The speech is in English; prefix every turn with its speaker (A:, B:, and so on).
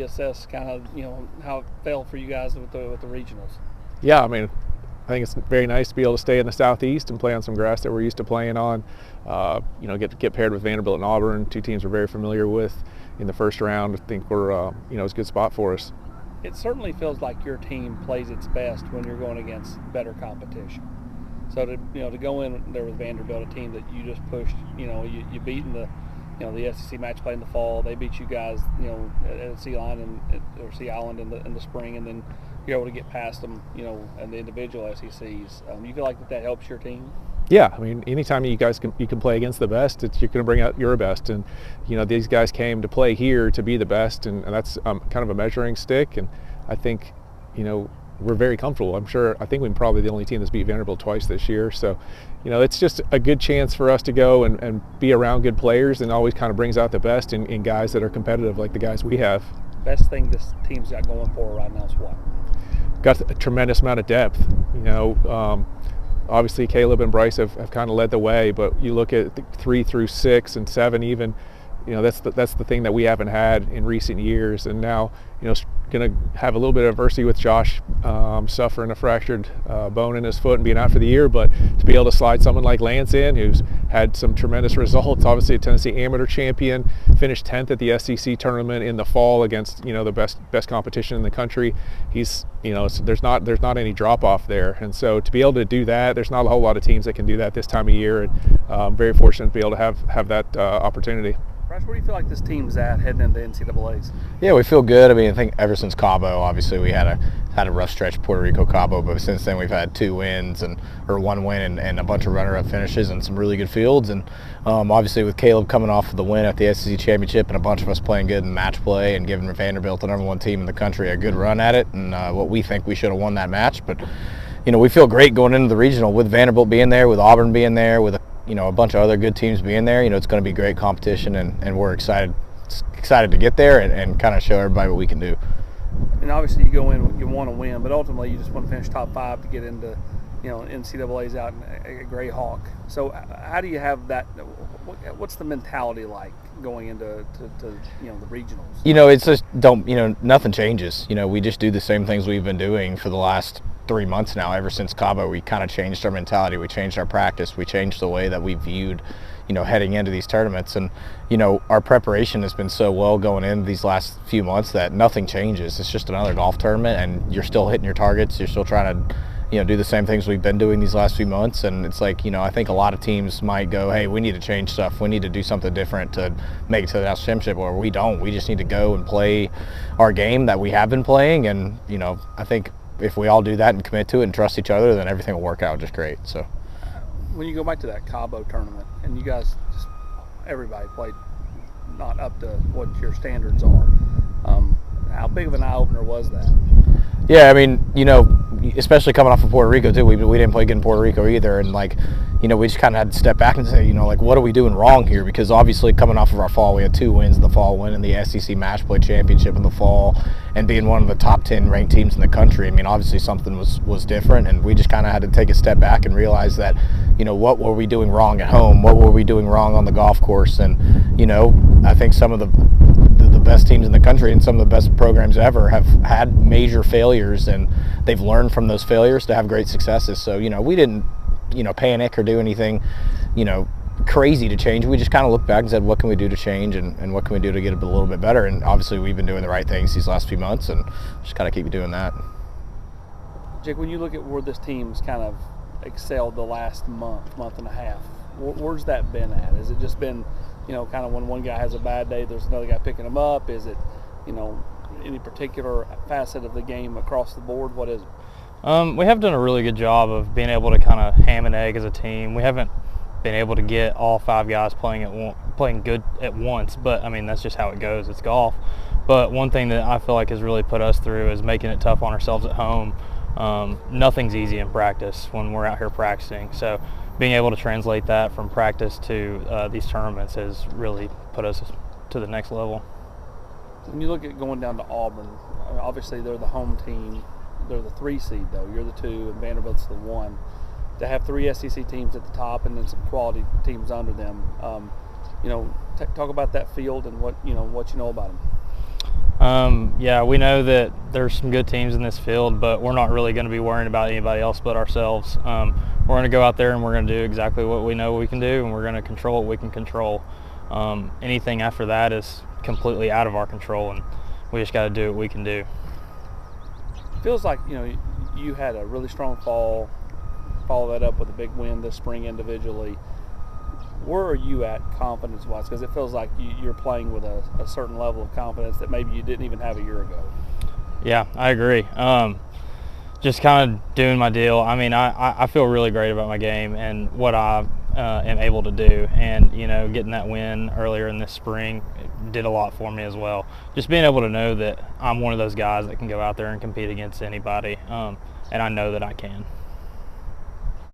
A: assess kind of how it felt for you guys with the regionals?
B: Yeah, I mean, I think it's very nice to be able to stay in the Southeast and play on some grass that we're used to playing on. Get paired with Vanderbilt and Auburn, two teams we're very familiar with in the first round. I think we're it's a good spot for us.
A: It certainly feels like your team plays its best when you're going against better competition. So to go in there with Vanderbilt, a team that you just pushed, you beat in the SEC match play in the fall. They beat you guys, at Sea Island in the spring, and then you're able to get past them, and the individual SECs. You feel like that helps your team?
B: Yeah, I mean, anytime you can play against the best, you're going to bring out your best, and these guys came to play here to be the best, and that's kind of a measuring stick. And I think, we're very comfortable. I think we're probably the only team that's beat Vanderbilt twice this year. So, it's just a good chance for us to go and be around good players, and always kind of brings out the best in guys that are competitive like the guys we have.
A: Best thing this team's got going for it right now is what?
B: Got a tremendous amount of depth. Obviously Caleb and Bryce have kind of led the way, but you look at 3 through 6 and 7 even, that's the thing that we haven't had in recent years. And now, going to have a little bit of adversity with Josh suffering a fractured bone in his foot and being out for the year, but to be able to slide someone like Lance in, who's had some tremendous results, obviously a Tennessee amateur champion, finished 10th at the SEC tournament in the fall against the best competition in the country. He's there's not any drop off there, and so to be able to do that, there's not a whole lot of teams that can do that this time of year, and I'm very fortunate to be able to have that opportunity.
A: Bryce, where do you feel like this team's at heading into NCAAs?
C: Yeah, we feel good. I mean, I think ever since Cabo, obviously we had a rough stretch, Puerto Rico, Cabo, but since then we've had 2 wins or 1 win and a bunch of runner-up finishes and some really good fields. And obviously with Caleb coming off of the win at the SEC championship and a bunch of us playing good in match play and giving Vanderbilt, the #1 team in the country, a good run at it, and what we think we should have won that match. But we feel great going into the regional with Vanderbilt being there, with Auburn being there, with a bunch of other good teams being there. It's going to be great competition, and we're excited to get there and kind of show everybody what we can do.
A: And obviously you go in, you want to win, but ultimately you just want to finish top 5 to get into, NCAAs out in Greyhawk. So how do you have that? What's the mentality like going into the regionals?
C: It's just nothing changes. We just do the same things we've been doing for the last 3 months now. Ever since Cabo, we kind of changed our mentality, we changed our practice, we changed the way that we viewed heading into these tournaments. And our preparation has been so well going into these last few months that nothing changes. It's just another golf tournament, and you're still hitting your targets, you're still trying to do the same things we've been doing these last few months. And it's like, I think a lot of teams might go, hey, we need to change stuff, we need to do something different to make it to the national championship, or we don't. We just need to go and play our game that we have been playing. And I think if we all do that and commit to it and trust each other, then everything will work out just great. So
A: when you go back to that Cabo tournament, and you guys everybody played not up to what your standards are, how big of an eye-opener was that?
C: Yeah, I mean, especially coming off of Puerto Rico too, we didn't play good in Puerto Rico either, and we just kind of had to step back and say, what are we doing wrong here? Because obviously coming off of our fall, we had 2 wins in the fall, winning the SEC match play championship in the fall, and being one of the top 10 ranked teams in the country. I mean, obviously something was different, and we just kind of had to take a step back and realize that, what were we doing wrong at home? What were we doing wrong on the golf course? And, I think some of the best teams in the country and some of the best programs ever have had major failures, and they've learned from those failures to have great successes. So, we didn't, panic or do anything, crazy to change. We just kind of looked back and said, what can we do to change, and what can we do to get a little bit better? And obviously we've been doing the right things these last few months, and just kind of keep doing that.
A: Jake, when you look at where this team's kind of excelled the last month and a half, where's that been at? Has it just been, kind of when one guy has a bad day, there's another guy picking him up? Is it, any particular facet of the game across the board? What is it?
D: We have done a really good job of being able to kind of ham and egg as a team. We haven't been able to get all 5 guys playing good at once, but I mean, that's just how it goes. It's golf. But one thing that I feel like has really put us through is making it tough on ourselves at home. Nothing's easy in practice when we're out here practicing. So being able to translate that from practice to these tournaments has really put us to the next level.
A: When you look at going down to Auburn, obviously they're the home team. They're the 3 seed, though. You're the 2, and Vanderbilt's the 1. To have 3 SEC teams at the top and then some quality teams under them, talk about that field and what you know about them.
D: Yeah, we know that there's some good teams in this field, but we're not really going to be worrying about anybody else but ourselves. We're going to go out there and we're going to do exactly what we know we can do, and we're going to control what we can control. Anything after that is completely out of our control, and we just got to do what we can do.
A: Feels like, you know, you had a really strong fall, follow that up with a big win this spring individually. Where are you at confidence-wise? Because it feels like you're playing with a certain level of confidence that maybe you didn't even have a year ago.
D: Yeah, I agree. Just kind of doing my deal. I mean, I feel really great about my game and what I am able to do. And, you know, getting that win earlier in this spring did a lot for me as well. Just being able to know that I'm one of those guys that can go out there and compete against anybody, and I know that I can.